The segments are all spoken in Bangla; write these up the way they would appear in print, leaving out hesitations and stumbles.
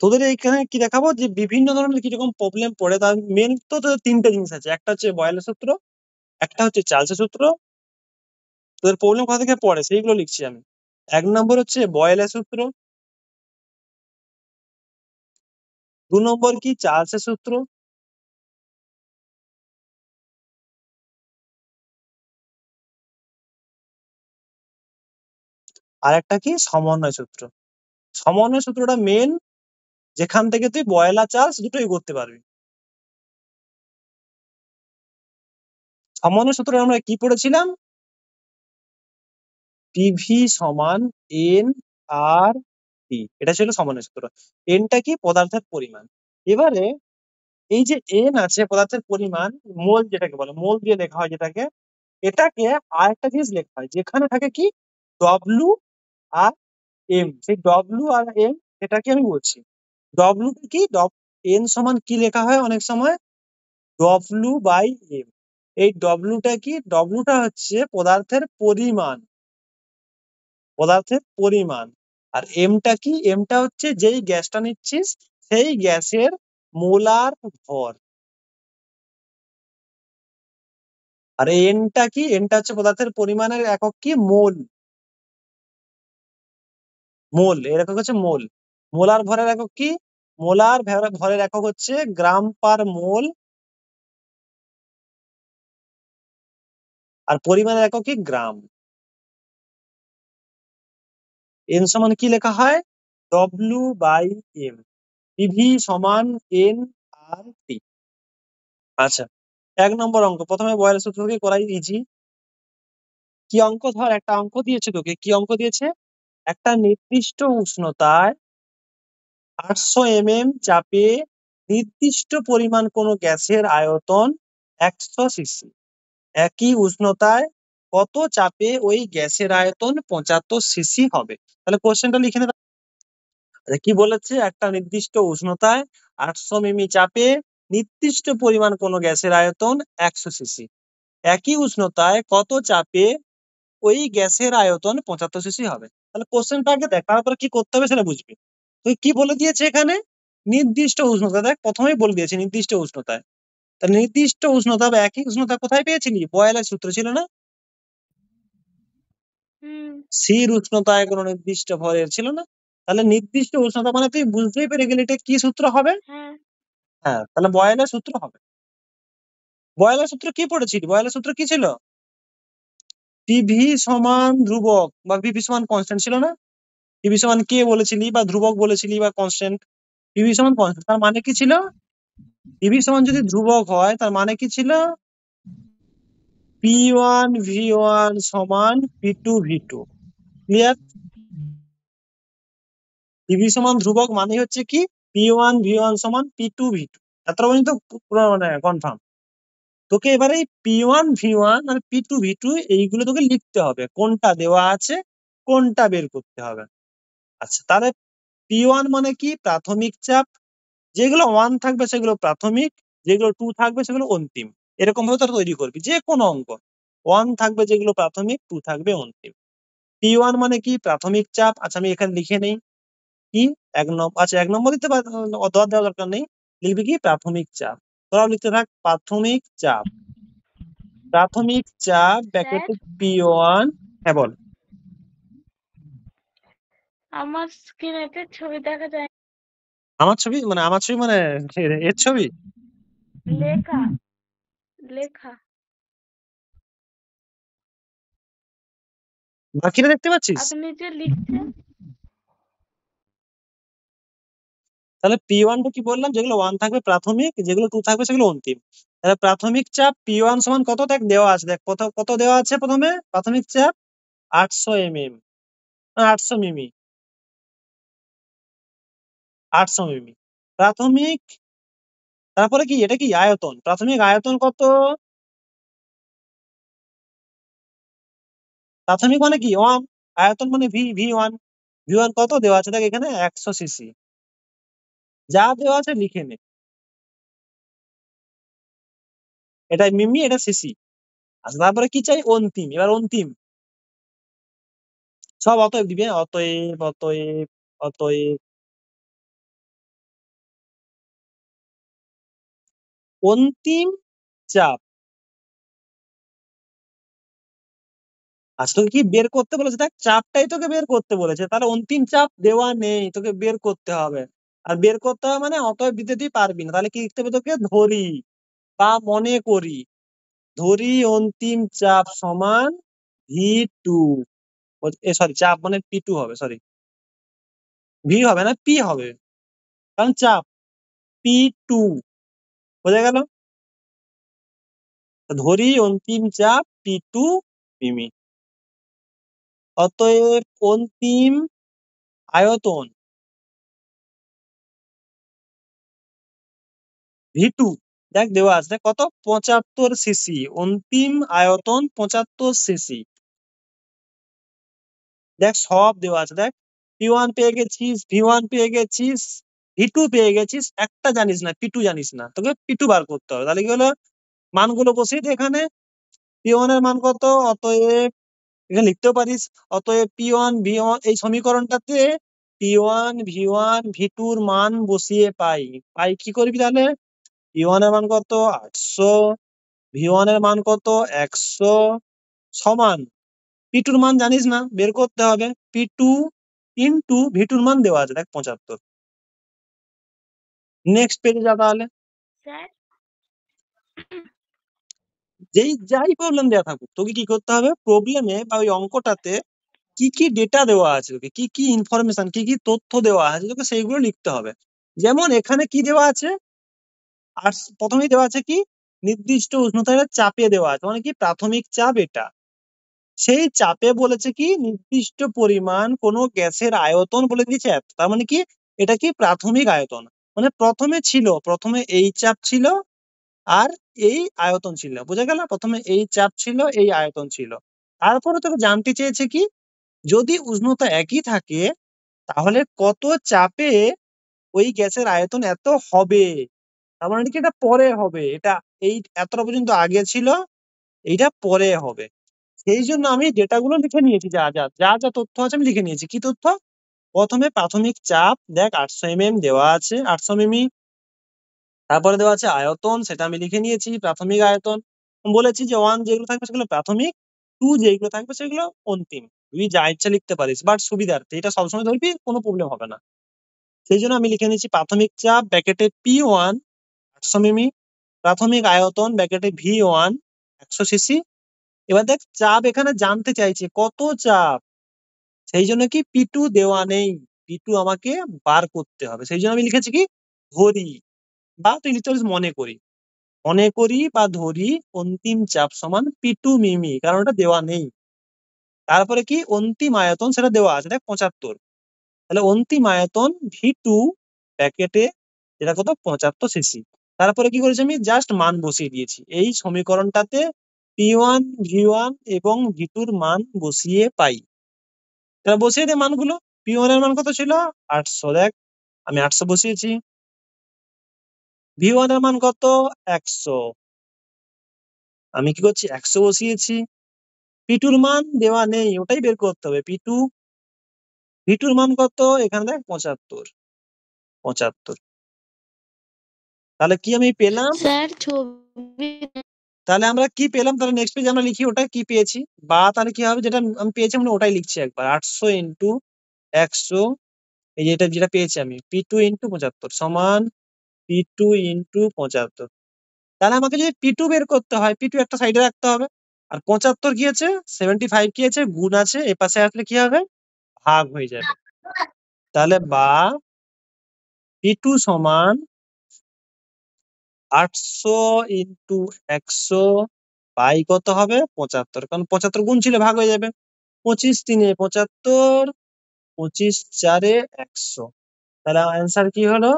তোদের এইখানে কি দেখাবো যে বিভিন্ন ধরনের কিরকম প্রবলেম পড়ে, তার মেন তো তোদের তিনটে জিনিস আছে, একটা হচ্ছে বয়েলের সূত্র, একটা হচ্ছে চার্লসের সূত্র। তোদের প্রবলেম কোথা থেকে পড়ে সেইগুলো লিখছি আমি। 1 নম্বর হচ্ছে বয়েলের সূত্র, 2 নম্বর কি চার্লসের সূত্র, আর একটা কি সমন্বয় সূত্র। সমন্বয় সূত্রটা মেন, যেখান থেকে তুই বয়েল আর চার্লস দুটোই করতে পারবি। সমন্বয় সূত্রে আমরা কি পড়েছিলাম? পিভি সমান এন আর টি, এটা ছিল সমন্বয় সূত্র। এনটা কি? পদার্থের পরিমাণ। এবারে এই যে এন আছে পদার্থের পরিমাণ, মোল যেটাকে বলে, মোল দিয়ে লেখা হয় যেটাকে, এটাকে আরেকটা জিনিস লেখা হয় যেখানে থাকে কি ডব্লু আর এম। সেই ডব্লু আর এম এটাকে আমি বলছি। ডব্লু কি? এন সমান কি লেখা হয় অনেক সময়? W by M. এই ডব্লুটা কি? ডব্লুটা হচ্ছে পদার্থের পরিমাণ, পদার্থের পরিমাণ। আর এমটা কি? এমটা হচ্ছে যেই গ্যাসটা নিচ্ছিস সেই গ্যাসের মোলার ভর। আর এনটা কি? এনটা হচ্ছে পদার্থের পরিমাণের একক কি? মোল। মোল এর একক হচ্ছে মোল। মোলার ভরের একক কি? মোলার ভরের একক হচ্ছে গ্রাম পার মোল। আর পরিমাণের একক কি? গ্রাম। এন সমান কি লেখা হয়? W by M. পিভি সমান এন আর টি। আচ্ছা, 1 নম্বর অঙ্ক, প্রথমে বয়েলের সূত্র থেকে করাই ইজি। কি অঙ্ক? ধর একটা অঙ্ক দিয়েছে তোকে। কি অঙ্ক দিয়েছে? একটা নির্দিষ্ট উষ্ণতায় 800 mm চাপে নির্দিষ্ট পরিমাণ কোনো গ্যাসের আয়তন 100 cc। একই উষ্ণতায় কত চাপে ওই গ্যাসের আয়তন 75 cc হবে? তাহলে কোশ্চেনটা লিখে নে। কি বলেছে? একটা নির্দিষ্ট উষ্ণতায় 800 মিমি চাপে নির্দিষ্ট পরিমাণ কোনো গ্যাসের আয়তন 100 cc। একই উষ্ণতায় কত চাপে ওই গ্যাসের আয়তন 75 cc হবে? তাহলে কোশ্চেনটা আগে দেখ, তারপরে কি করতে হবে সেটা বুঝবি। তুই কি বলে দিয়েছে এখানে? নির্দিষ্ট উষ্ণতা। দেখ প্রথমেই বলে দিয়েছে নির্দিষ্ট উষ্ণতায়। তাহলে নির্দিষ্ট উষ্ণতা বা একই উষ্ণতা কোথায় পেয়েছিলি? বয়েলের সূত্র ছিল না? স্থির উষ্ণতায় কোনো নির্দিষ্ট ভরের ছিল না? তাহলে নির্দিষ্ট উষ্ণতা মানে তুই বুঝতেই পেরে গেলি এটা কি সূত্র হবে। হ্যাঁ, তাহলে বয়েলের সূত্র হবে। বয়েলের সূত্র কি পড়েছিলি? বয়েলের সূত্র কি ছিল? পিভি সমান ধ্রুবক বা পিভি সমান কনস্ট্যান্ট ছিল না? পিভি সমান কে বলেছিলি বা ধ্রুবক বলেছিলি বা কনস্ট্যান্ট? পিভি সমান কনস্ট্যান্ট, তার মানে কি ছিল? পিভি সমান যদি ধ্রুবক হয় তার মানে কি ছিল? P1V1 সমান P2V2। ক্লিয়ার? পিভি সমান ধ্রুবক মানে হচ্ছে কি P1V1 সমান P2V2। এত পর্যন্ত পুরো মানে কনফার্ম। তোকে এবারে P1V1 আর P2V2 এইগুলো তোকে লিখতে হবে, কোনটা দেওয়া আছে কোনটা বের করতে হবে। আচ্ছা, তাহলে P1 মানে কি? প্রাথমিক চাপ। যেগুলো 1 থাকবে সেগুলো প্রাথমিক, যেগুলো 2 থাকবে সেগুলো অন্তিম। এরকম ভাবে তোরা তৈরি করবি যে কোনো অঙ্ক। 1 থাকবে যেগুলো প্রাথমিক, 2 থাকবে অন্তিম। P1 মানে কি? প্রাথমিক চাপ। আচ্ছা, আমি এখানে লিখে নেই কি 1 নম্বর। আচ্ছা, 1 নম্বর দিতে দেওয়ার দরকার নেই, লিখবি কি প্রাথমিক চাপ। তোরাও লিখতে থাক প্রাথমিক চাপ। প্রাথমিক চাপ ব্র্যাকেটে P1। হ্যাঁ বল। আমার স্ক্রিনেতে ছবি দেখা যায়, আমার ছবি মানে এর ছবি? লেখা লেখা বাকিটা দেখতে পাচ্ছিস? আপনি যে লিখছেন। তাহলে P1 টা কি বললাম? যেগুলো 1 থাকবে প্রাথমিক, যেগুলো 2 থাকবে সেগুলো অন্তিম। তাহলে প্রাথমিক চাপ P1 সমান কত? দেখ দেওয়া আছে, দেখ কত কত দেওয়া আছে। প্রথমে প্রাথমিক চাপ 800 mm, 800 মিমি, 800 মিমি প্রাথমিক। তারপরে কি এটা কি আয়তন? প্রাথমিক আয়তন কত? প্রাথমিক মানে কি 1, আয়তন মানে V1। V1 কত দেওয়া আছে? দেখ এখানে 100 cc। যা দেওয়া আছে লিখে নে। এটা মিমি, এটা সিসি। আচ্ছা, তারপরে কি চাই? অন্তিম। এবার অন্তিম সব অতএব দিবে, অতএব অতএব অতএব। অন্তিম চাপ। আচ্ছা তোকে কি বের করতে বলেছে? দেখ চাপটাই তোকে বের করতে বলেছে, তাহলে অন্তিম চাপ দেওয়া নেই, তোকে বের করতে হবে। আর বের করতে হবে মানে অতএব দিতে তুই পারবি না, তাহলে কি লিখতে হবে তোকে? ধরি বা মনে করি। ধরি অন্তিম চাপ সমান V2। সরি, চাপ মানে P2 হবে, সরি ভি হবে না, পি হবে, কারণ চাপ P2। বোঝা গেল? ধরি অন্তিম চাপ P2 মিমি। অতএব অন্তিম আয়তন V2, দেখ দেওয়া আছে, দেখ কত? 75 সিসি। অন্তিম আয়তন 75 সিসি। দেখ সব দেওয়া আছে, দেখ P1 পেয়ে গেছিস, V1 পেয়ে গেছিস, V2 পেয়ে গেছিস, একটা জানিস না, P2 জানিস না, তোকে P2 বার করতে হবে। তাহলে কি হলো? মানগুলো বসিয়ে দে এখানে। P1 এর মান কত? অতএব এখানে লিখতেও পারিস, অতএব P1 V1, এই সমীকরণটাতে P1 V1 V2 এর মান বসিয়ে পাই। কি করবি তাহলে? P1 এর মান কত? 800। V1 এর মান কত? 100। সমান P2 এর মান জানিস না, বের করতে হবে। P2 ইন্টু V2 এর মান দেওয়া আছে, দেখ 75। নেক্সট পেজে যা তাহলে। স্যার যাই প্রবলেম দেওয়া থাকুক, তোকে কি করতে হবে? প্রবলেমে বা ওই অঙ্কটাতে কি কি ডেটা দেওয়া আছে, তোকে কি কি ইনফরমেশন, কি কি তথ্য দেওয়া আছে, তোকে সেইগুলো লিখতে হবে। যেমন এখানে কি দেওয়া আছে? আর প্রথমেই দেওয়া আছে কি? নির্দিষ্ট উষ্ণতার চাপে দেওয়া আছে, মানে কি প্রাথমিক চাপ এটা। সেই চাপে বলেছে কি নির্দিষ্ট পরিমাণ কোনো গ্যাসের আয়তন বলে দিয়েছে এত। তার মানে কি এটা কি প্রাথমিক আয়তন, মানে প্রথমে এই চাপ ছিল আর এই আয়তন ছিল। বোঝা গেল? প্রথমে এই চাপ ছিল, এই আয়তন ছিল। তারপরে তোকে জানতে চেয়েছে কি, যদি উষ্ণতা একই থাকে তাহলে কত চাপে ওই গ্যাসের আয়তন এত হবে। তার মানে কি এটা পরে হবে, এটা এই এতটা পর্যন্ত আগে ছিল, এইটা পরে হবে। সেই জন্য আমি ডেটাগুলো লিখে নিয়েছি, যা যা যা যা তথ্য আছে আমি লিখে নিয়েছি। কি তথ্য? প্রথমে প্রাথমিক চাপ, দেখ 800 mm দেওয়া আছে, 800 মিমি। তারপরে দেওয়া আছে আয়তন, সেটা আমি লিখে নিয়েছি, প্রাথমিক আয়তন। বলেছি যে 1 যেগুলো থাকবে সেগুলো প্রাথমিক, 2 যেগুলো থাকবে সেগুলো অন্তিম। তুই যা ইচ্ছা লিখতে পারিস, বাট সুবিধার্থে এটা সবসময় ধরবি, কোনো প্রবলেম হবে না। সেই জন্য আমি লিখে নিয়েছি প্রাথমিক চাপ ব্র্যাকেটে P1 800 মিমি, প্রাথমিক আয়তন ব্র্যাকেটে V1 100 সিসি। এবার দেখ চাপ এখানে জানতে চাইছে কত চাপ, সেই জন্য কি P2 দেওয়া নেই, P2 আমাকে বার করতে হবে। সেই জন্য আমি লিখেছি কি ধরি, বা তুই লিখতে পারিস মনে করি। মনে করি বা ধরি অন্তিম চাপ সমান P2 মিমি, কারণ ওটা দেওয়া নেই। তারপরে কি অন্তিম আয়তন, সেটা দেওয়া আছে, দেখ 75। তাহলে অন্তিম আয়তন V2 প্যাকেটে, যেটা কত? 75 সিসি। তারপরে কি করেছি আমি? জাস্ট মান বসিয়ে দিয়েছি এই সমীকরণটাতে। P1 V1 এবং V2 এর মান বসিয়ে পাই। তাহলে বসিয়ে দে মানগুলো। P1 এর মান কত ছিল? 800, দেখ আমি 800 বসিয়েছি। V1 এর মান কত? 100, আমি কি করছি? 100 বসিয়েছি। P2 এর মান দেওয়া নেই, ওটাই বের করতে হবে। V2 এর মান কত? এখানে দেখ 75। 75, তাহলে কি আমি পেলাম? স্যার ছবি তাহলে আমরা কি পেলাম? তাহলে নেক্সট পেজে আমরা লিখি ওটা কি পেয়েছি, বা তাহলে কি হবে, যেটা আমি পেয়েছি আমরা ওটাই লিখছি একবার। 800 ইন্টু 100, এই যেটা যেটা পেয়েছি আমি, P2 ইন্টু 75 সমান P2 ইন্টু 75। তাহলে আমাকে যদি P2 বের করতে হয়, P2 একটা সাইডে রাখতে হবে। আর 75 কি আছে? 75 কি আছে? গুণ আছে, এ পাশে আসলে কি হবে? ভাগ হয়ে যাবে। তাহলে বা P2 সমান 800 ইন্টু 100 বাই কত হবে? 75, কারণ 75 গুণ ছিল, ভাগ হয়ে যাবে। 25 3 75, 25 4 100। তাহলে অ্যান্সার কি হলো?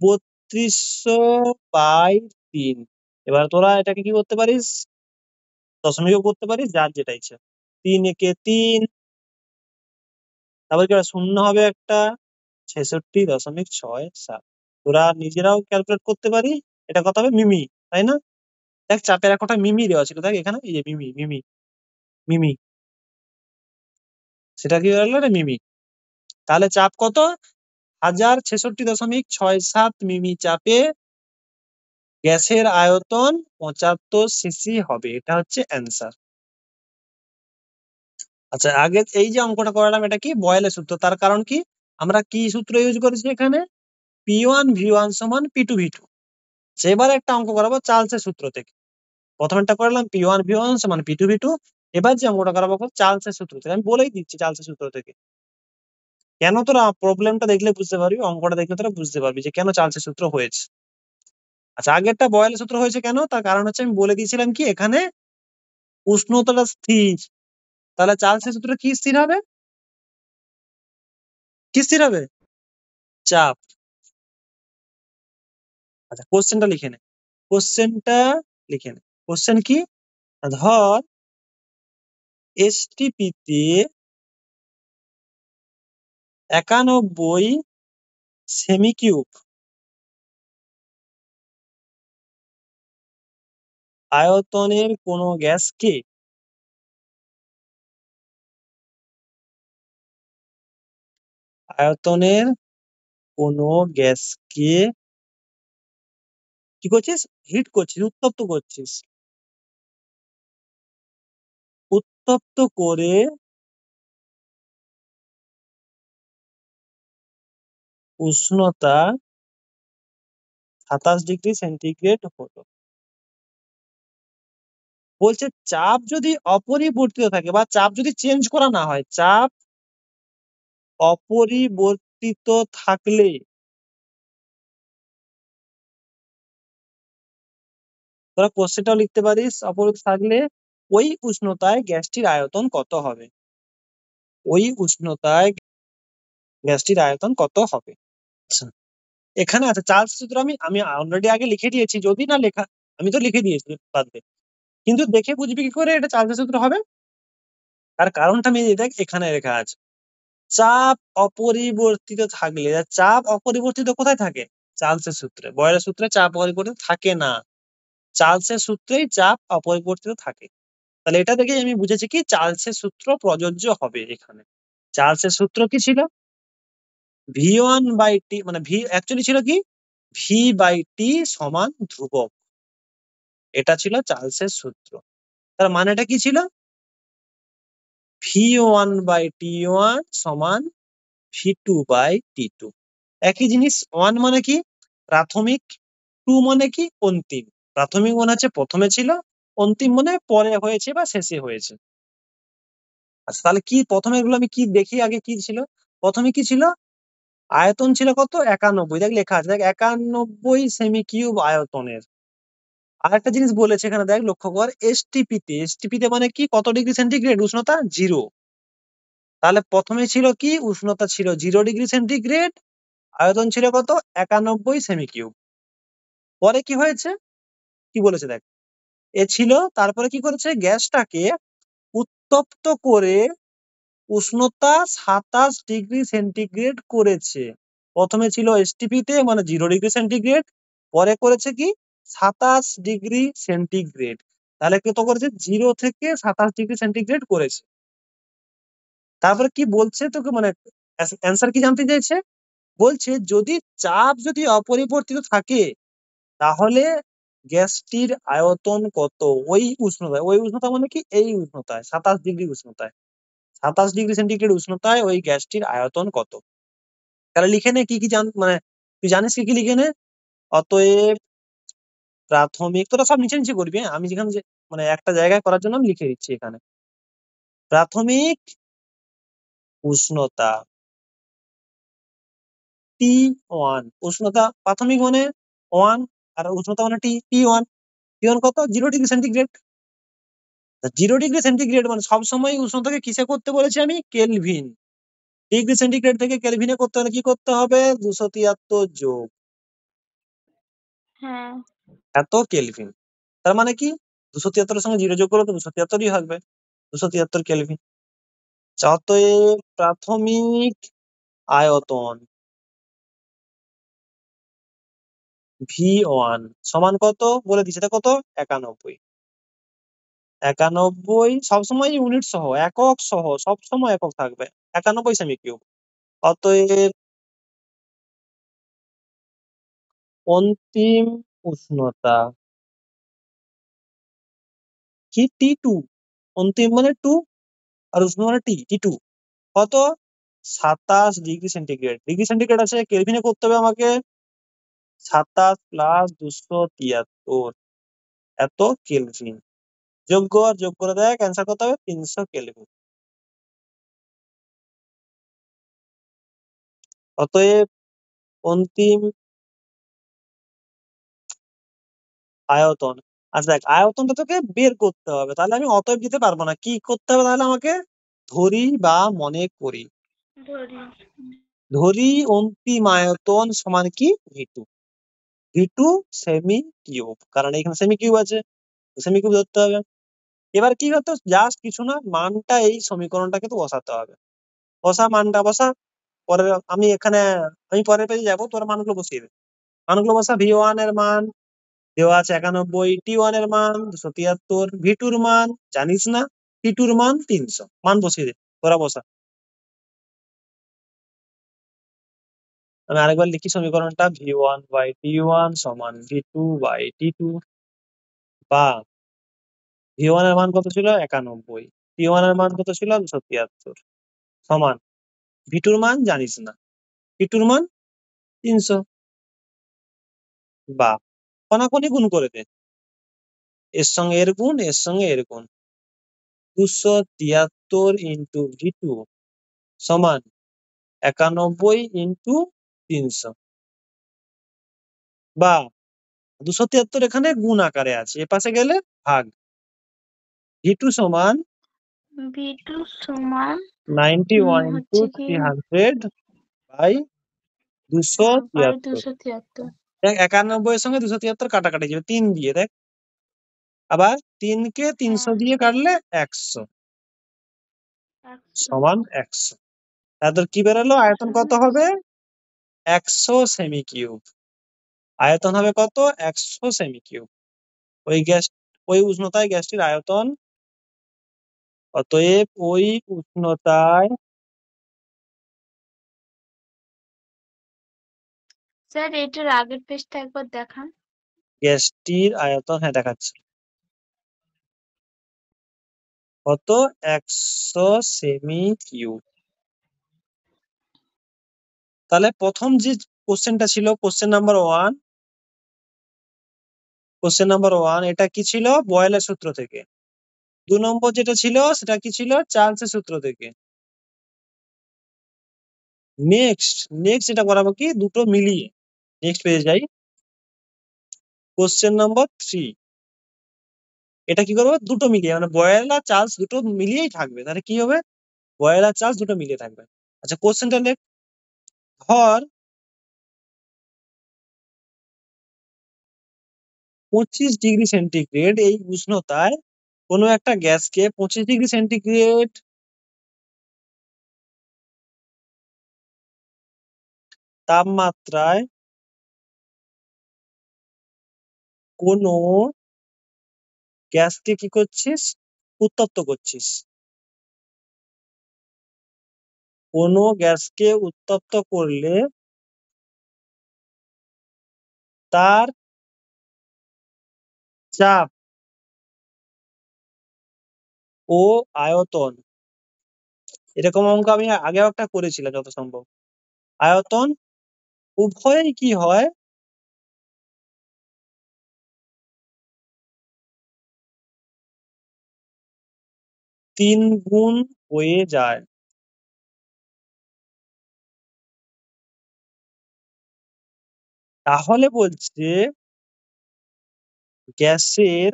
3200/3। এবার তোরা এটাকে কি করতে পারিস? দশমিকও করতে পারিস, যার যেটা ইচ্ছা। 3 একে 3, তারপর কি হবে? শূন্য হবে একটা, 66.67। তোরা নিজেরাও ক্যালকুলেট করতে পারি। এটা কত হবে? মিমি, তাই না? দেখ চাপের একটা মিমি দেওয়া ছিল, দেখ এখানে এই যে মিমি মিমি মিমি, সেটা কি হলো? রে মিমি। তাহলে চাপ কত? 1066.67 মিমি চাপে গ্যাসের আয়তন 75 সিসি হবে, এটা হচ্ছে অ্যান্সার। আচ্ছা, আগে এই যে অঙ্কটা করালাম এটা কি বয়েলের সূত্র, তার কারণ কি আমরা কি সূত্র ইউজ করেছি এখানে, P1V1 সমান P2V2। এবার একটা অঙ্ক করাবো চার্লসের সূত্র থেকে। প্রথমটা করলাম P1V1 সমান P2V2, এবার যে অঙ্কটা করাবো চার্লসের সূত্র থেকে। আমি বলেই দিচ্ছি চার্লসের সূত্র থেকে। কেন তোরা প্রবলেমটা দেখলে বুঝতে পারবি, অঙ্কটা দেখলে তোরা বুঝতে পারবি যে কেন চার্লসের সূত্র হয়েছে। আচ্ছা, আগেরটা বয়েলের সূত্র হয়েছে কেন, তার কারণ হচ্ছে আমি বলে দিয়েছিলাম কি এখানে উষ্ণতাটা স্থির, তাহলে চার্লসের সূত্র কি স্থির হবে, কি স্থির হবে, চাপ। আচ্ছা, কোশ্চেনটা লিখে নে, কোশ্চেনটা লিখে নে। কোশ্চেন কি, ধর এসটিপি তে 91 সেমি কিউব আয়তনের কোন গ্যাসকে আয়তনের কোন গ্যাসকে কি করছিস, হিট করছিস, উত্তপ্ত করছিস, উত্তপ্ত করে উষ্ণতা 27 ডিগ্রি সেন্টিগ্রেড হলো। বলছে চাপ যদি অপরিবর্তিত থাকে বা চাপ যদি চেঞ্জ করা না হয়, চাপ অপরিবর্তিত থাকলে তোরা কোশ্চেনটাও লিখতে পারিস, অপরিবর্তিত থাকলে ওই উষ্ণতায় গ্যাসটির আয়তন কত হবে, ওই উষ্ণতায় গ্যাসটির আয়তন কত হবে। আচ্ছা, এখানে আছে চার্লস সূত্র, আমি আমি অলরেডি আগে লিখে দিয়েছি, যদি না লেখা আমি তো লিখে দিয়েছি বাদ দে, কিন্তু দেখে বুঝবি কি করে এটা চার্লস সূত্র হবে, তার কারণটা আমি দেখ এখানে লেখা আছে। চাপ অপরিবর্তিত থাকলে, চাপ অপরিবর্তিত কোথায় থাকে, চার্লসের সূত্রে। বয়লের সূত্রে চাপ অপরিবর্তিত থাকে না, চার্লসের সূত্রেই চাপ অপরিবর্তিত থাকে। তাহলে এটা দেখেই আমি বুঝেছি কি চার্লসের সূত্র প্রযোজ্য হবে এখানে। চার্লসের সূত্র কি ছিল, V1/T, মানে ভি অ্যাকচুয়ালি ছিল কি V/T সমান ধ্রুবক, এটা ছিল চার্লসের সূত্র। তার মানেটা কি ছিল, V1/T1 সমান V2/T2। একই জিনিস, 1 মানে কি প্রাথমিক, 2 মানে কি অন্তিম। প্রাথমিক মানে হচ্ছে প্রথমে ছিল, অন্তিম মানে পরে হয়েছে বা শেষে হয়েছে। আচ্ছা, তাহলে কি প্রথমে এগুলো আমি কি দেখি আগে কি ছিল, প্রথমে কি ছিল, আয়তন ছিল কত 91, দেখ লেখা আছে, দেখ 91 সেমি কিউব আয়তনের। আর একটা জিনিস বলেছে এখানে দেখ লক্ষ্য কর, এসটিপিতে মানে কি কত ডিগ্রি সেন্টিগ্রেড, উষ্ণতা 0। তাহলে প্রথমে ছিল কি উষ্ণতা ছিল 0 ডিগ্রি সেন্টিগ্রেড, আয়তন ছিল কত 91 সেমি কিউব। পরে কি হয়েছে, কি বলেছে দেখ, এ ছিল, তারপরে কি করেছে গ্যাসটাকে উত্তপ্ত করে উষ্ণতা 27 ডিগ্রি সেন্টিগ্রেড করেছে। প্রথমে ছিল এসটিপিতে মানে 0 ডিগ্রি সেন্টিগ্রেড, পরে করেছে কি 27 ডিগ্রি সেন্টিগ্রেড। তাহলে কত করেছে, 0 থেকে 27 ডিগ্রি সেন্টিগ্রেড করেছে। তারপরে কি বলছে তোকে, মানে অ্যান্সার কি জানতে চাইছে, বলছে যদি চাপ যদি অপরিবর্তিত থাকে তাহলে গ্যাসটির আয়তন কত, ওই উষ্ণতায়, ওই উষ্ণতা মানে কি এই উষ্ণতায় 27 ডিগ্রি উষ্ণতায়, 27 ডিগ্রি সেন্টিগ্রেড উষ্ণতায় ওই গ্যাসটির আয়তন কত। তাহলে লিখে নে কি কি মানে তুই জানিস কি কি লিখে নে। অতএব প্রাথমিক, তোরা সব নিচে নিচে করবি, হ্যাঁ? আমি যেখানে মানে একটা জায়গায় করার জন্য আমি লিখে দিচ্ছি এখানে। প্রাথমিক উষ্ণতা T1, উষ্ণতা প্রাথমিক মানে 1, আর উষ্ণতা মানে T1। T1 কত, 0 ডিগ্রি সেন্টিগ্রেড। 0 ডিগ্রি সেন্টিগ্রেড মানে সবসময় উষ্ণতাকে কিসে করতে বলেছি আমি, কেলভিন। ডিগ্রি সেন্টিগ্রেড থেকে কেলভিনে করতে হলে কি করতে হবে, 273 যোগ হ্যাঁ এত কেলভিন। তার মানে কি 273 সঙ্গে 0 যোগ করলে তো 273ই হবে, 273 কেলভিন। অতএব প্রাথমিক আয়তন V1 সমান কত বলে দিচ্ছে, এটা কত 91। 91 সবসময় ইউনিট সহ, একক সহ, সবসময় একক থাকবে, 91 সেমি কিউব। অতএব অন্তিম উষ্ণতা কি T2, অন্তিম মানে 2 আর উষ্ণ মানে T2 কত 27 ডিগ্রি সেন্টিগ্রেড। ডিগ্রি সেন্টিগ্রেড আছে কেলভিনে করতে হবে আমাকে, 27 + 273 এত কেলভিন। যোগ্য আর যোগ করে দেয়, ক্যান্সার করতে হবে 300 কেলভিন। অতএব অন্তিম আয়তন, আচ্ছা দেখ আয়তনটা তোকে বের করতে হবে, তাহলে আমি অতএব দিতে পারবো না, কি করতে হবে তাহলে আমাকে, ধরি বা মনে করি, ধরি ধরি অন্তিম আয়তন সমান কি V2 সেমি কিউব, কারণ এখানে সেমি কিউব আছে, সেমি কিউব ধরতে হবে। এবার কি হতো, জাস্ট কিছু না, মানটা এই সমীকরণটাকে তো বসাতে হবে, বসা মানটা বসা। পরে আমি পরের পেজে যাবো, তোর মানগুলো বসিয়ে দে, মানগুলো বসা। V1 এর মান দেওয়া আছে 91, T1 এর মান 273, V2 এর মান জানিস না, T2 এর মান 300, মান বসিয়ে দে, তোরা বসা। আমি আরেকবার লিখি সমীকরণটা, V1/T1 সমান V2/T2, বা V1 এর মান কত ছিল 91, T1 এর মান কত ছিল 273, সমান V2 এর মান জানিস না, T2 এর মান 300, বা কোনাকুনি গুণ করে দে, এর সঙ্গে এর গুণ, এর সঙ্গে এর গুণ, 273 ইন্টু V2 সমান 91 ইন্টু 300, বা 273 এখানে গুণ আকারে আছে, এ পাশে গেলে ভাগ। V2 সমান V2 সমান 91 ইন্টু হচ্ছে কি 300 বাই বাই 273। 273। দেখ 91 এর সঙ্গে 273 কাটাকাটি যাবে, 3 দিয়ে দেখ, আবার 3 কে 300 দিয়ে কাটলে 100 সমান 100। তাদের কি বেরোলো, আয়তন কত হবে 100 সেমি কিউব, আয়তন হবে কত 100 সেমি কিউব। ওই উষ্ণতায় গ্যাসটির আয়তন, অতএব ওই উষ্ণতায় স্যার এটার আগের পেজটা একবার দেখান। গ্যাসটির আয়তন, হ্যাঁ দেখাচ্ছি, কত 100 সেমি কিউব। তাহলে প্রথম যে কোশ্চেনটা ছিল, কোশ্চেন নাম্বার 1, এটা কি ছিল, বয়েলের সূত্র থেকে। 2 নম্বর যেটা ছিল সেটা কি ছিল, চার্লসের সূত্র থেকে। নেক্সট যেটা করাবো কি, দুটো মিলিয়ে, নেক্সট পেজে যাই, কোশ্চেন নাম্বার 3, এটা কি করবো, দুটো মিলিয়ে, মানে বয়েল আর চার্লস দুটো মিলিয়েই থাকবে, তাহলে কি হবে, বয়েল আর চার্লস দুটো মিলিয়ে থাকবে। আচ্ছা কোশ্চেনটা লেখ, ধর 25 ডিগ্রি সেন্টিগ্রেড এই উষ্ণতায় কোনো একটা গ্যাসকে 25 ডিগ্রি সেন্টিগ্রেড তাপমাত্রায় কোনো গ্যাসকে কি করছিস, উত্তপ্ত করছিস। কোনো গ্যাসকে উত্তপ্ত করলে তার চাপ ও আয়তন, এরকম অঙ্ক আমি আগেও একটা করেছিলাম যত সম্ভব, আয়তন উভয়ই কি হয়, 3 গুণ হয়ে যায়। তাহলে বলছে গ্যাসের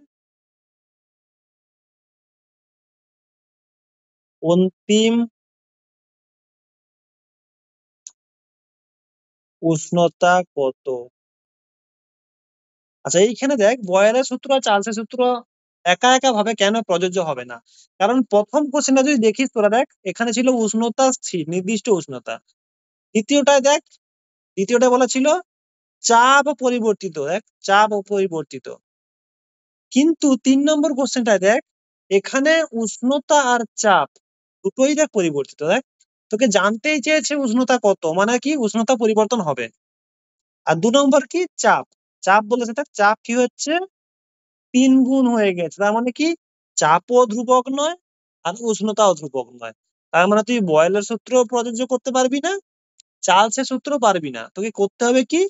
অন্তিম উষ্ণতা কত। আচ্ছা এইখানে দেখ, বয়েলের সূত্র আর চার্লসের সূত্র একা একা ভাবে কেন প্রযোজ্য হবে না, কারণ প্রথম কোশ্চেনটা যদি দেখিস তোরা, দেখ এখানে ছিল উষ্ণতা স্থির, নির্দিষ্ট উষ্ণতা। দ্বিতীয়টা বলা ছিল চাপ পরিবর্তিত, দেখ চাপ অপরিবর্তিত। কিন্তু 3 নম্বর কোশ্চেনটায় দেখ, এখানে উষ্ণতা আর চাপ দুটোই দেখ পরিবর্তিত, দেখ তোকে জানতেই চেয়েছে উষ্ণতা কত, মানে কি উষ্ণতা পরিবর্তন হবে। আর 2 নম্বর কি, চাপ, চাপ বলেছে, তার চাপ কি হচ্ছে 3 গুণ হয়ে গেছে। তার মানে কি চাপও ধ্রুবক নয় আর উষ্ণতাও ধ্রুবক নয়। তার মানে তুই বয়েলের সূত্র প্রযোজ্য করতে পারবি না, চার্লসের সূত্র পারবি না। তোকে করতে হবে কি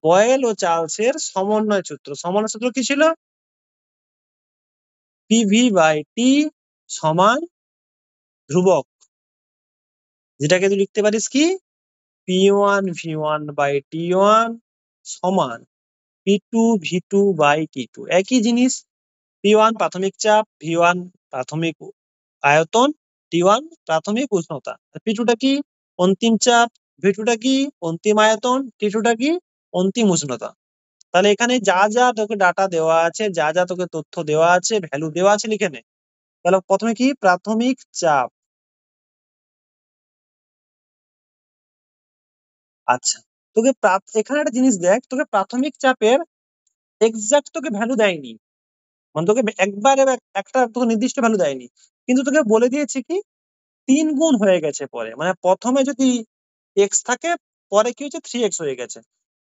বয়েল ও চার্লসের সমন্বয় সূত্র। সমন্বয় সূত্র কি ছিল? পিভি বাই টি সমান ধ্রুবক, যেটাকে তুই লিখতে পারিস কি P1 V1 বাই T1 সমান P2 V2 বাই T2। একই জিনিস, P1 প্রাথমিক চাপ, V1 প্রাথমিক আয়তন, T1 প্রাথমিক উষ্ণতা। P2টা কি অন্তিম চাপ, V2 টা কি অন্তিম আয়তন, T2 টা কি অন্তিম উষ্ণতা। তাহলে এখানে যা যা তোকে ডাটা দেওয়া আছে, যা যা তোকে তথ্য দেওয়া আছে, ভ্যালু দেওয়া আছে লিখে নে। তাহলে প্রথমে কি প্রাথমিক চাপ। আচ্ছা, তোকে এখানে একটা জিনিস দেখ, তোকে প্রাথমিক চাপের এক্সাক্ট তোকে ভ্যালু দেয়নি, মানে তোকে একবারে একটা তোকে নির্দিষ্ট ভ্যালু দেয়নি, কিন্তু তোকে বলে দিয়েছে কি 3 গুণ হয়ে গেছে পরে। মানে প্রথমে যদি এক্স থাকে, পরে কি হচ্ছে 3x হয়ে গেছে।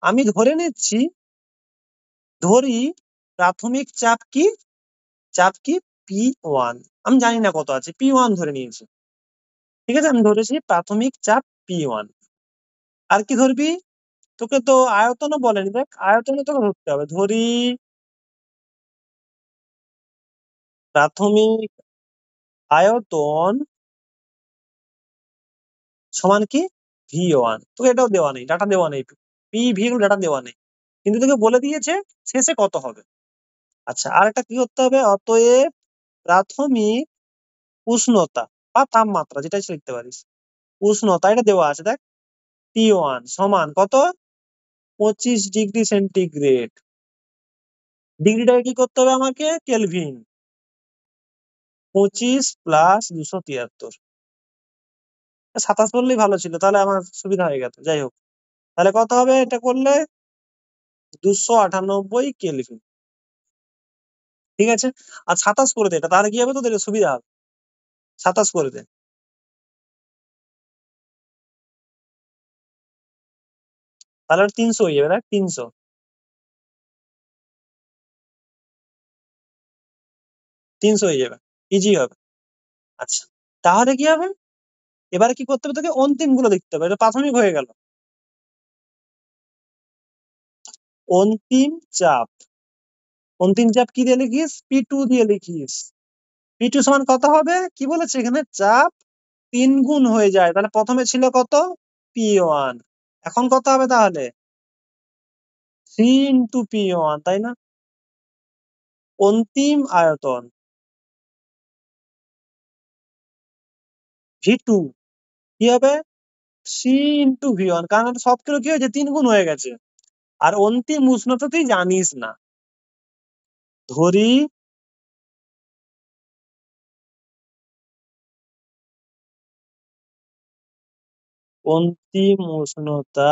আমি ধরে নিচ্ছি, ধরি প্রাথমিক চাপ কি, চাপ কি P1, আমি জানি না কত আছে, P1 ধরে নিয়েছি। ঠিক আছে, আমি ধরেছি প্রাথমিক চাপ P1। আর কি ধরবি? তোকে তো আয়তনও বলেনি, দেখ আয়তনও তোকে ধরতে হবে। ধরি প্রাথমিক আয়তন সমান কি V1। তোকে এটাও দেওয়া নেই, ডাটা দেওয়া নেই, PV এর ডাটা দেওয়া নেই, কিন্তু তোকে বলে দিয়েছে শেষে কত হবে। আচ্ছা, আর একটা কি করতে হবে, অতএব প্রাথমিক উষ্ণতা বা তাপমাত্রা যেটা ইচ্ছা লিখতে পারিস, উষ্ণতা এটা দেওয়া আছে দেখ, T1 সমান কত 25°C। ডিগ্রিটাকে কি করতে হবে আমাকে, কেলভিন। 25 প্লাস 273, 27 বললেই ভালো ছিল, তাহলে আমার সুবিধা হয়ে গেল। যাই হোক, তাহলে কত হবে এটা করলে 298 কেলভিন। ঠিক আছে, আর 27 করে দে এটা, তাহলে কি হবে তোদের সুবিধা হবে। 27 করে দে, তাহলে 300 হয়ে যাবে। দেখ 300, 300 হয়ে যাবে, ইজি হবে। আচ্ছা, তাহলে কি হবে, এবারে কি করতে হবে তোকে অন্তিম গুলো দেখতে হবে। এটা প্রাথমিক হয়ে গেল, অন্তিম চাপ। অন্তিম চাপ কি দিয়ে লিখিস, P2 দিয়ে লিখিস। P2 সমান কত হবে, কি বলেছে এখানে চাপ 3 গুণ হয়ে যায়, তাহলে প্রথমে ছিল কত P1, এখন কত হবে তাহলে 3 ইন্টু P1, তাই না? অন্তিম আয়তন V2 কি হবে 3 ইন্টু V1, কারণ সবগুলো কি হয়েছে 3 গুণ হয়ে গেছে। আর অন্তিম উষ্ণতা তুই জানিস না, ধরি অন্তিম উষ্ণতা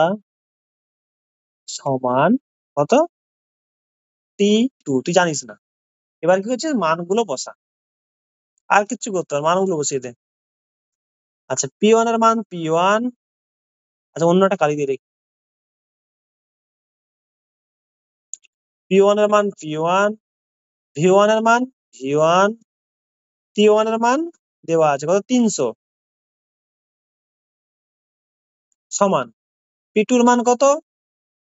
সমান কত T2, তুই জানিস না। এবার কি হচ্ছে মানগুলো বসা, আর কিছু করতে হবে, মানগুলো বসিয়ে দে। আচ্ছা, P1 এর মান P1, আচ্ছা অন্যটা কালি দিয়ে রেখে, P1 এর মান P1, V1 এর মান V1, T1 এর মান দেওয়া আছে কত 300 সমান P2 এর মান কত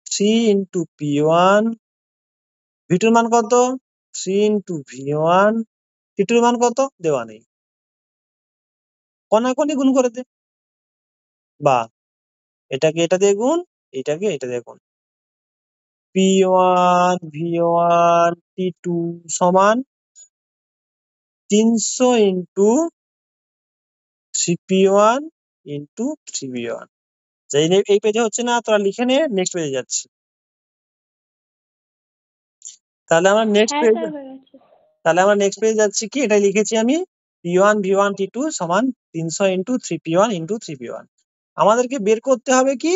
3 ইন্টু P1, V2 এর মান কত 3 ইন্টু V1, T2 এর মান কত দেওয়া নেই, কোনাকুনি গুণ করে দে। বা এটাকে এটা দিয়ে গুণ, এটাকে এটা দিয়ে গুণ, P1 V1 T2 সমান 300 ইন্টু 3P1 ইন্টু 3V1। এই পেজে হচ্ছে না, তোরা লিখে নে, নেক্সট পেজে যাচ্ছি। তাহলে আমরা নেক্সট হ্যাঁ পেজ, স্যার হয়ে গেছে। তাহলে আমরা নেক্সট পেজে যাচ্ছি কি, এটাই লিখেছি আমি P1 V1 T2 সমান 300 ইন্টু 3P1 ইন্টু 3P1। আমাদেরকে বের করতে হবে কি,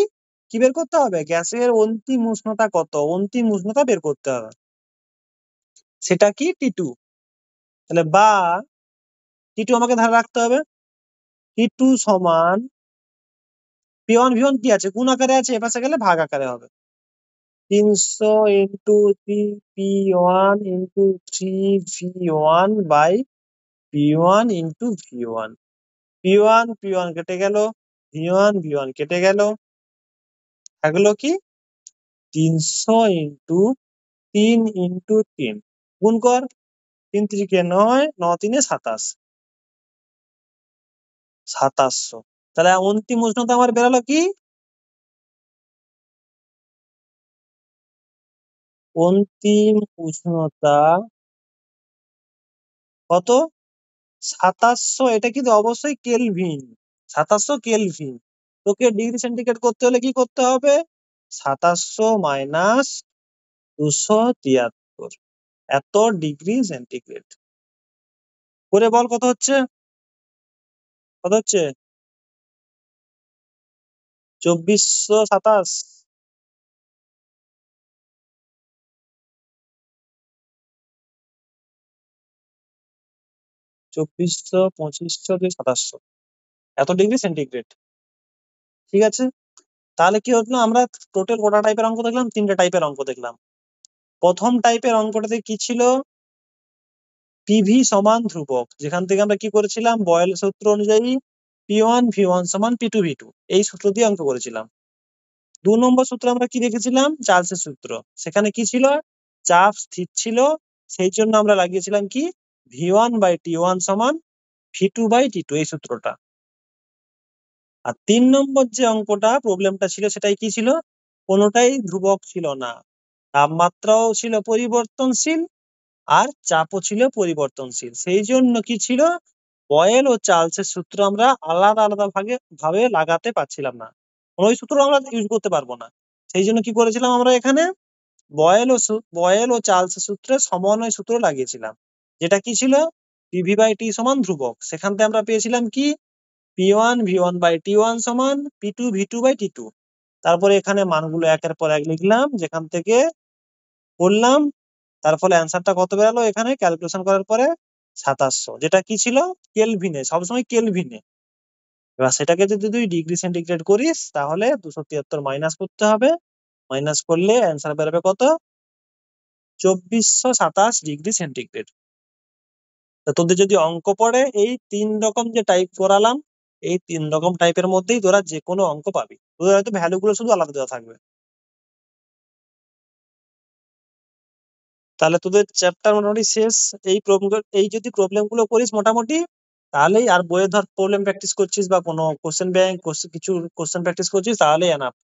কি বের করতে হবে, গ্যাসের অন্তিম উষ্ণতা কত, অন্তিম উষ্ণতা বের করতে হবে, সেটা কি T2। তাহলে বা T2 আমাকে ধারে রাখতে হবে, T2 সমান P1 V1 কি আছে গুণ আকারে আছে, এপাশে গেলে ভাগ আকারে হবে, 300 into P1 into 3V1 by P1 into V1। P1 কেটে গেল, V1 কেটে গেল, থাকলো কি 300 ইন্টু 3 ইন্টু 3 গুণ কর, 3 3 9, 9 3 27, 2700। তাহলে অন্তিম উষ্ণতা আমার বেরোলো কি, অন্তিম উষ্ণতা কত, 2700। এটা কিন্তু অবশ্যই কেলভিন, 2700 কেলভিন। তোকে ডিগ্রি সেন্টিগ্রেড করতে হলে কি করতে হবে, 2700 মাইনাস 273, এত ডিগ্রি সেন্টিগ্রেড করে বল কত হচ্ছে, কত হচ্ছে 2427। 2400 2500 2700, এত ডিগ্রি সেন্টিগ্রেড। ঠিক আছে, তাহলে কি হলো, আমরা টোটাল কটা টাইপের অঙ্ক দেখলাম, 3টে টাইপের অঙ্ক দেখলাম। প্রথম টাইপের অঙ্কটাতে কি ছিল, পিভি সমান ধ্রুবক, যেখান থেকে আমরা কি করেছিলাম, বয়েল সূত্র অনুযায়ী P1 V1 সমান P2 V2, এই সূত্র দিয়ে অঙ্ক করেছিলাম। 2 নম্বর সূত্র আমরা কি দেখেছিলাম, চার্লসের সূত্র। সেখানে কি ছিল, চাপ স্থির ছিল, সেই জন্য আমরা লাগিয়েছিলাম কি V1 বাই T1 সমান V2 বাই T2, এই সূত্রটা। আর 3 নম্বর যে অঙ্কটা প্রবলেমটা ছিল, সেটাই কি ছিল, কোনোটাই ধ্রুবক ছিল না, তাপমাত্রাও ছিল পরিবর্তনশীল আর চাপও ছিল পরিবর্তনশীল। সেই জন্য কি ছিল, বয়েল ও চার্লসের সূত্র আমরা আলাদা আলাদা ভাবে লাগাতে পারছিলাম না, ওই সূত্র আমরা ইউজ করতে পারবো না। সেই জন্য কি করেছিলাম, আমরা এখানে বয়েল ও চার্লসের সূত্রে সমন্বয় সূত্র লাগিয়েছিলাম, যেটা কি ছিল, পিভি বাই টি সমান ধ্রুবক। সেখান থেকে আমরা পেয়েছিলাম কি P1 V1 বাই T1 সমান P2 V2 বাই T2। তারপরে এখানে মানগুলো একের পর এক লিখলাম, যেখান থেকে করলাম, তার ফলে অ্যান্সারটা কত বেরোলো, এখানে ক্যালকুলেশন করার পরে 2700, যেটা কি ছিল কেলভিনে, সবসময় কেলভিনে। এবার সেটাকে যদি তুই ডিগ্রি সেন্টিগ্রেড করিস, তাহলে 273 মাইনাস করতে হবে, মাইনাস করলে অ্যান্সার বেরোবে কত, 2427 ডিগ্রি সেন্টিগ্রেড। তোদের যদি অঙ্ক পড়ে এই 3 রকম যে টাইপ করালাম, এই 3 রকম টাইপের মধ্যেই তোরা যে কোনো অঙ্ক পাবি, তোদের হয়তো ভ্যালু গুলো শুধু আলাদা দেওয়া থাকবে। তাহলে তোদের চ্যাপ্টার মোটামুটি শেষ। এই যদি প্রবলেম গুলো করিস মোটামুটি, তাহলেই, আর বইয়ে ধর প্রবলেম প্র্যাকটিস করছিস বা কোনো কোশ্চেন ব্যাংক কিছু কোশ্চেন প্র্যাকটিস করছিস, তাহলেই এনাফ।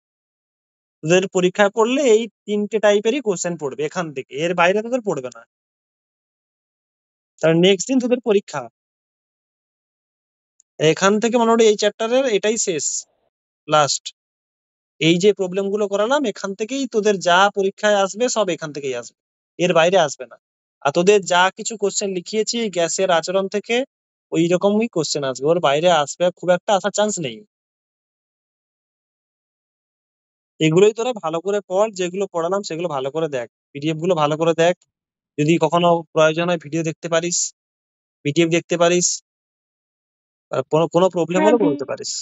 তোদের পরীক্ষায় পড়লে এই 3টে টাইপেরই কোশ্চেন পড়বে এখান থেকে, এর বাইরে তোদের পড়বে না। তাহলে নেক্সট দিন তোদের পরীক্ষা, এখান থেকে মোটামুটি এই চ্যাপ্টারের এটাই শেষ, লাস্ট। এই যে প্রবলেম গুলো করালাম, এখান থেকেই তোদের যা পরীক্ষায় আসবে সব এখান থেকেই আসবে, এর বাইরে আসবে না। আর তোদের যা কিছু কোশ্চেন লিখিয়েছি গ্যাসের আচরণ থেকে, ওই রকমই কোশ্চেন আসবে, ওর বাইরে আসবে খুব একটা আসার চান্স নেই। এগুলোই তোরা ভালো করে পড়, যেগুলো পড়ালাম সেগুলো ভালো করে দেখ, পিডিএফ গুলো ভালো করে দেখ, যদি কখনো প্রয়োজন হয় ভিডিও দেখতে পারিস, পিডিএফ দেখতে পারিস, আর কোনো প্রবলেম হলে বলতে পারিস।